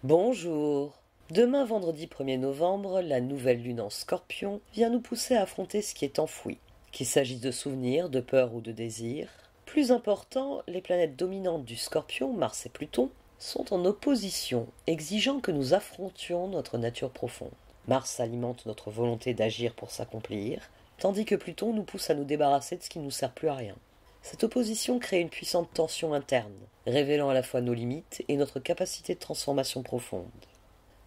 Bonjour. Demain, vendredi 1er novembre, la nouvelle lune en Scorpion vient nous pousser à affronter ce qui est enfoui. Qu'il s'agisse de souvenirs, de peur ou de désirs. Plus important, les planètes dominantes du Scorpion, Mars et Pluton, sont en opposition, exigeant que nous affrontions notre nature profonde. Mars alimente notre volonté d'agir pour s'accomplir, tandis que Pluton nous pousse à nous débarrasser de ce qui ne nous sert plus à rien. Cette opposition crée une puissante tension interne, révélant à la fois nos limites et notre capacité de transformation profonde.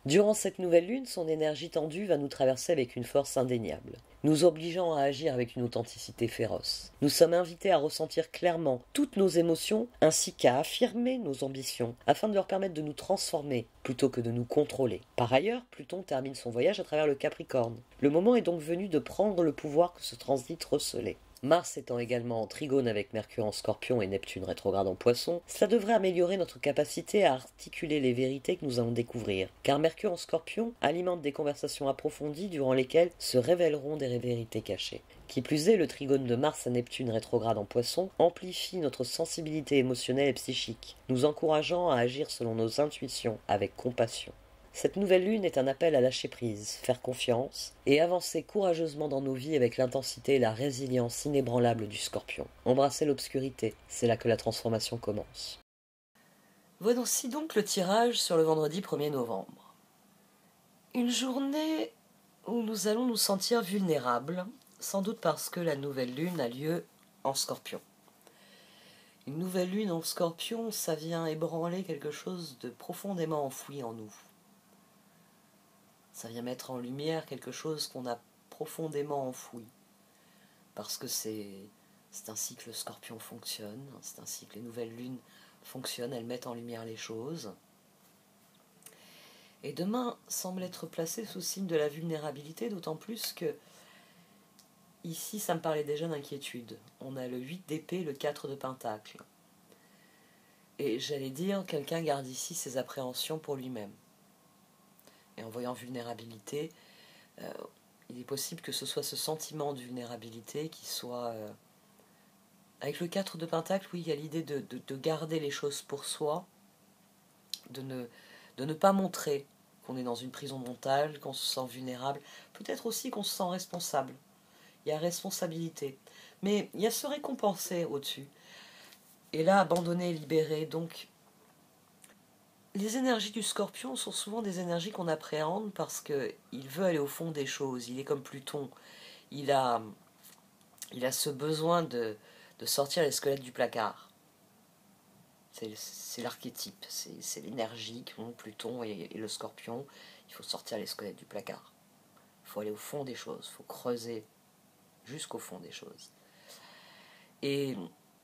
Durant cette nouvelle lune, son énergie tendue va nous traverser avec une force indéniable, nous obligeant à agir avec une authenticité féroce. Nous sommes invités à ressentir clairement toutes nos émotions ainsi qu'à affirmer nos ambitions afin de leur permettre de nous transformer plutôt que de nous contrôler. Par ailleurs, Pluton termine son voyage à travers le Capricorne. Le moment est donc venu de prendre le pouvoir que ce transit recelait. Mars étant également en trigone avec Mercure en Scorpion et Neptune rétrograde en Poisson, cela devrait améliorer notre capacité à articuler les vérités que nous allons découvrir, car Mercure en Scorpion alimente des conversations approfondies durant lesquelles se révéleront des vérités cachées. Qui plus est, le trigone de Mars à Neptune rétrograde en Poisson amplifie notre sensibilité émotionnelle et psychique, nous encourageant à agir selon nos intuitions avec compassion. Cette nouvelle lune est un appel à lâcher prise, faire confiance et avancer courageusement dans nos vies avec l'intensité et la résilience inébranlable du Scorpion. Embrasser l'obscurité, c'est là que la transformation commence. Voici donc le tirage sur le vendredi 1er novembre. Une journée où nous allons nous sentir vulnérables, sans doute parce que la nouvelle lune a lieu en Scorpion. Une nouvelle lune en Scorpion, ça vient ébranler quelque chose de profondément enfoui en nous. Ça vient mettre en lumière quelque chose qu'on a profondément enfoui. Parce que c'est ainsi que le Scorpion fonctionne, c'est ainsi que les nouvelles lunes fonctionnent, elles mettent en lumière les choses. Et demain semble être placé sous signe de la vulnérabilité, d'autant plus que ici ça me parlait déjà d'inquiétude. On a le 8 d'épée, le 4 de pentacle. Et j'allais dire, quelqu'un garde ici ses appréhensions pour lui-même. Et en voyant vulnérabilité, il est possible que ce soit ce sentiment de vulnérabilité qui soit... Avec le 4 de pentacle, oui, il y a l'idée de garder les choses pour soi, de ne pas montrer qu'on est dans une prison mentale, qu'on se sent vulnérable, peut-être aussi qu'on se sent responsable. Il y a responsabilité. Mais il y a se récompenser au-dessus. Et là, abandonner, libérer, donc... Les énergies du Scorpion sont souvent des énergies qu'on appréhende parce qu'il veut aller au fond des choses. Il est comme Pluton. Il a ce besoin de sortir les squelettes du placard. C'est l'archétype, c'est l'énergie qu'ont Pluton et le Scorpion. Il faut sortir les squelettes du placard. Il faut aller au fond des choses, il faut creuser jusqu'au fond des choses. Et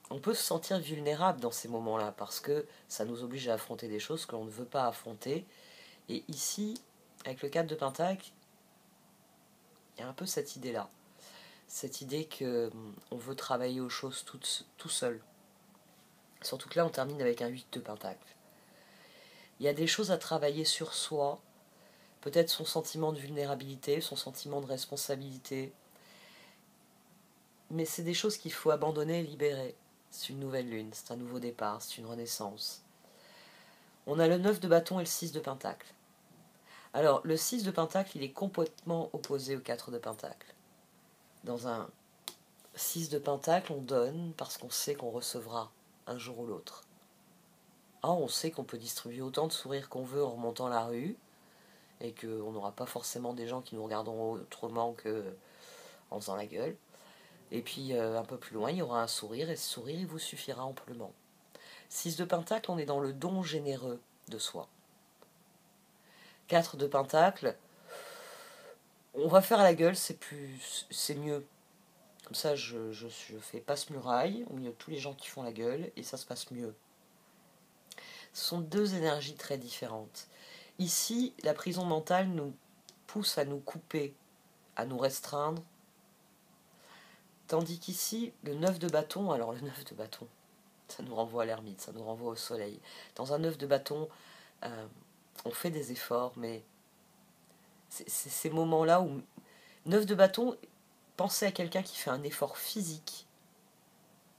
on peut se sentir vulnérable dans ces moments-là parce que ça nous oblige à affronter des choses que l'on ne veut pas affronter. Et ici, avec le 4 de pentacle, il y a un peu cette idée-là. Cette idée qu'on veut travailler aux choses tout seul. Surtout que là, on termine avec un 8 de pentacle. Il y a des choses à travailler sur soi, peut-être son sentiment de vulnérabilité, son sentiment de responsabilité. Mais c'est des choses qu'il faut abandonner et libérer. C'est une nouvelle lune, c'est un nouveau départ, c'est une renaissance. On a le 9 de bâton et le 6 de pentacle. Alors, le 6 de pentacle, il est complètement opposé au 4 de pentacle. Dans un 6 de pentacle, on donne parce qu'on sait qu'on recevra un jour ou l'autre. On sait qu'on peut distribuer autant de sourires qu'on veut en remontant la rue et qu'on n'aura pas forcément des gens qui nous regarderont autrement qu'en faisant la gueule. Et puis un peu plus loin, il y aura un sourire et ce sourire, il vous suffira amplement. 6 de pentacle, on est dans le don généreux de soi. 4 de pentacle, on va faire la gueule, c'est mieux. Comme ça, je fais passe-muraille au milieu de tous les gens qui font la gueule et ça se passe mieux. Ce sont deux énergies très différentes. Ici, la prison mentale nous pousse à nous couper, à nous restreindre. Tandis qu'ici, le 9 de bâton, alors le 9 de bâton, ça nous renvoie à l'ermite, ça nous renvoie au soleil. Dans un 9 de bâton, on fait des efforts, mais c'est ces moments-là où... 9 de bâton, pensez à quelqu'un qui fait un effort physique,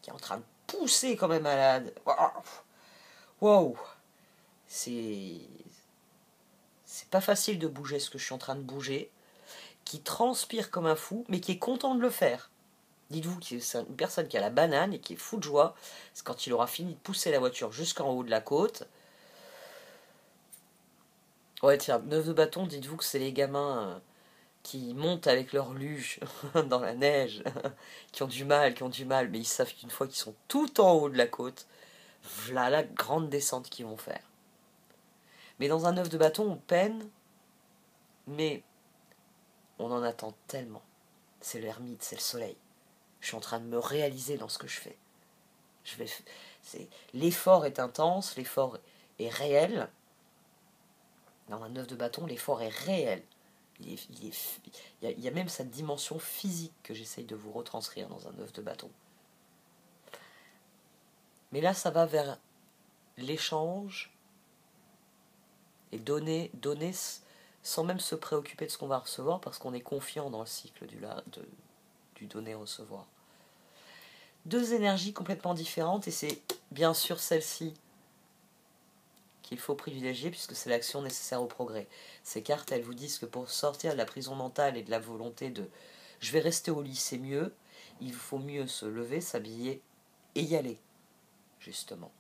qui est en train de pousser comme un malade. Waouh! C'est c'est pas facile de bouger ce que je suis en train de bouger, qui transpire comme un fou, mais qui est content de le faire. Dites-vous que c'est une personne qui a la banane et qui est fou de joie. C'est quand il aura fini de pousser la voiture jusqu'en haut de la côte. Ouais, tiens, 9 de bâton, dites-vous que c'est les gamins qui montent avec leur luge dans la neige, qui ont du mal, mais ils savent qu'une fois qu'ils sont tout en haut de la côte, voilà la grande descente qu'ils vont faire. Mais dans un 9 de bâton, on peine, mais on en attend tellement. C'est l'ermite, c'est le soleil. Je suis en train de me réaliser dans ce que je fais. L'effort est intense, l'effort est réel. Dans un 9 de bâton, l'effort est réel. Il y a même cette dimension physique que j'essaye de vous retranscrire dans un œuf de bâton. Mais là, ça va vers l'échange et donner sans même se préoccuper de ce qu'on va recevoir, parce qu'on est confiant dans le cycle du donner-recevoir. Deux énergies complètement différentes, et c'est bien sûr celle-ci qu'il faut privilégier, puisque c'est l'action nécessaire au progrès. Ces cartes, elles vous disent que pour sortir de la prison mentale et de la volonté de « je vais rester au lit, c'est mieux », il faut mieux se lever, s'habiller et y aller, justement.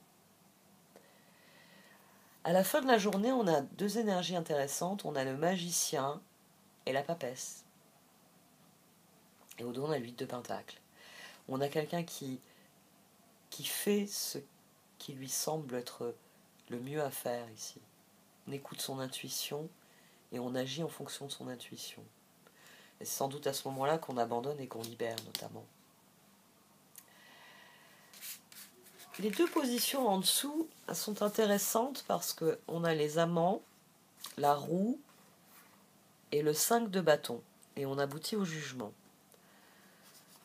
À la fin de la journée, on a deux énergies intéressantes. On a le magicien et la papesse. Et au dos, on a l'huile de pentacle. On a quelqu'un qui fait ce qui lui semble être le mieux à faire ici. On écoute son intuition et on agit en fonction de son intuition. Et c'est sans doute à ce moment-là qu'on abandonne et qu'on libère, notamment. Les deux positions en dessous sont intéressantes parce qu'on a les amants, la roue et le 5 de bâton. Et on aboutit au jugement.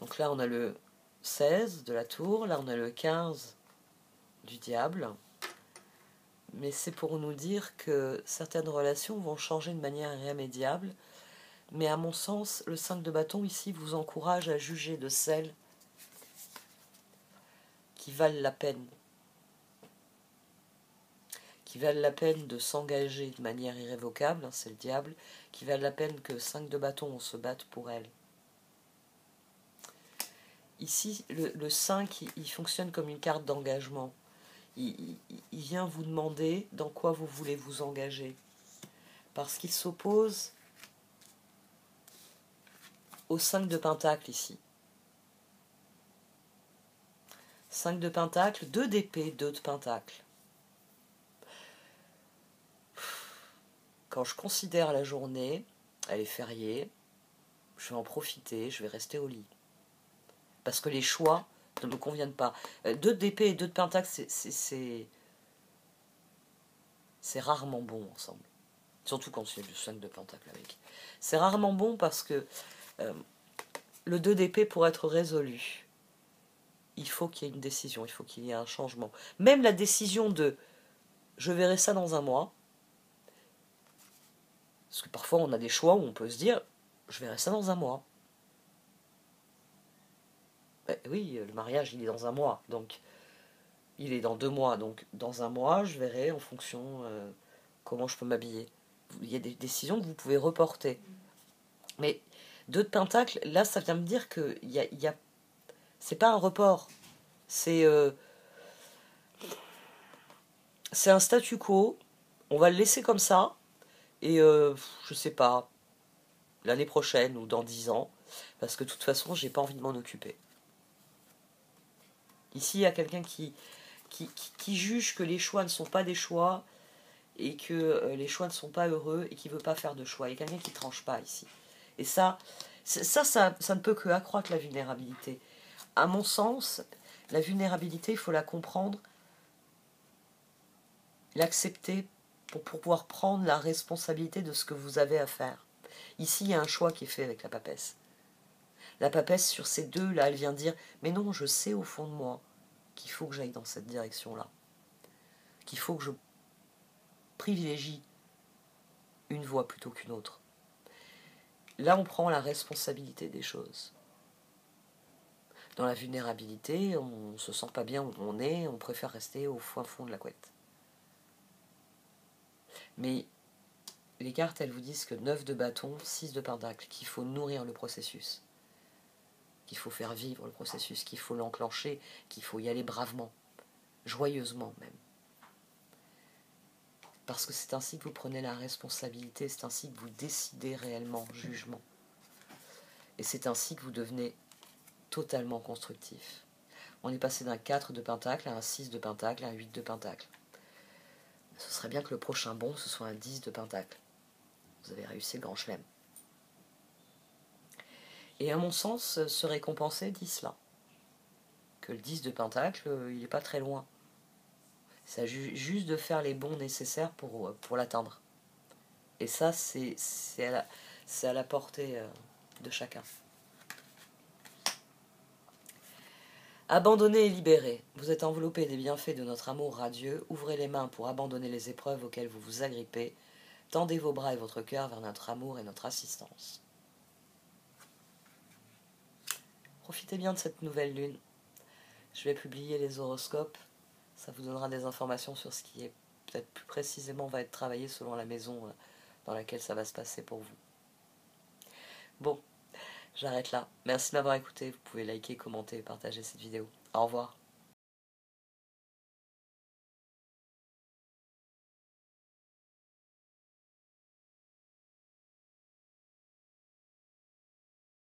Donc là, on a le 16 de la tour, là on a le 15 du diable. Mais c'est pour nous dire que certaines relations vont changer de manière irrémédiable. Mais à mon sens, le 5 de bâton ici vous encourage à juger de celles qui valent la peine. Qui valent la peine de s'engager de manière irrévocable, c'est le diable, qui valent la peine que 5 de bâton, on se batte pour elles. Ici, le 5, il fonctionne comme une carte d'engagement. Il vient vous demander dans quoi vous voulez vous engager. Parce qu'il s'oppose au 5 de pentacle ici. 5 de pentacle, 2 d'épée, 2 de pentacle. Quand je considère la journée, elle est fériée, je vais en profiter, je vais rester au lit. Parce que les choix ne me conviennent pas. 2 d'épée et 2 de pentacle, c'est rarement bon ensemble. Surtout quand il y a du 5 de pentacle avec. C'est rarement bon parce que le 2 d'épée, pour être résolu, il faut qu'il y ait une décision, il faut qu'il y ait un changement. Même la décision de « je verrai ça dans un mois », parce que parfois on a des choix où on peut se dire « je verrai ça dans un mois ». Oui, le mariage, il est dans un mois, donc il est dans 2 mois. Donc dans un mois, je verrai en fonction comment je peux m'habiller. Il y a des décisions que vous pouvez reporter. Mais 2 de pentacle, là, ça vient me dire que c'est pas un report. C'est un statu quo. On va le laisser comme ça. Et je sais pas, l'année prochaine ou dans 10 ans. Parce que de toute façon, j'ai pas envie de m'en occuper. Ici, il y a quelqu'un qui juge que les choix ne sont pas des choix et que les choix ne sont pas heureux et qui ne veut pas faire de choix. Il y a quelqu'un qui ne tranche pas ici. Et ça ne peut que accroître la vulnérabilité. À mon sens, la vulnérabilité, il faut la comprendre, l'accepter pour pouvoir prendre la responsabilité de ce que vous avez à faire. Ici, il y a un choix qui est fait avec la papesse. La papesse, sur ces deux-là, elle vient dire « Mais non, je sais au fond de moi qu'il faut que j'aille dans cette direction-là. Qu'il faut que je privilégie une voie plutôt qu'une autre. » Là, on prend la responsabilité des choses. Dans la vulnérabilité, on ne se sent pas bien où on est, on préfère rester au fin fond de la couette. Mais les cartes, elles vous disent que 9 de bâton, 6 de pentacle, qu'il faut nourrir le processus, qu'il faut faire vivre le processus, qu'il faut l'enclencher, qu'il faut y aller bravement, joyeusement même. Parce que c'est ainsi que vous prenez la responsabilité, c'est ainsi que vous décidez réellement, jugement. Et c'est ainsi que vous devenez totalement constructif. On est passé d'un 4 de pentacle à un 6 de pentacle à un 8 de pentacle. Ce serait bien que le prochain bond, ce soit un 10 de pentacle. Vous avez réussi le grand chelem. Et à mon sens, se récompenser dit cela. Que le 10 de pentacle, il n'est pas très loin. C'est juste de faire les bons nécessaires pour l'atteindre. Et ça, c'est à la portée de chacun. Abandonné et libéré. Vous êtes enveloppé des bienfaits de notre amour radieux. Ouvrez les mains pour abandonner les épreuves auxquelles vous vous agrippez. Tendez vos bras et votre cœur vers notre amour et notre assistance. Profitez bien de cette nouvelle lune. Je vais publier les horoscopes. Ça vous donnera des informations sur ce qui est peut-être plus précisément va être travaillé selon la maison dans laquelle ça va se passer pour vous. Bon, j'arrête là. Merci de m'avoir écouté. Vous pouvez liker, commenter et partager cette vidéo. Au revoir.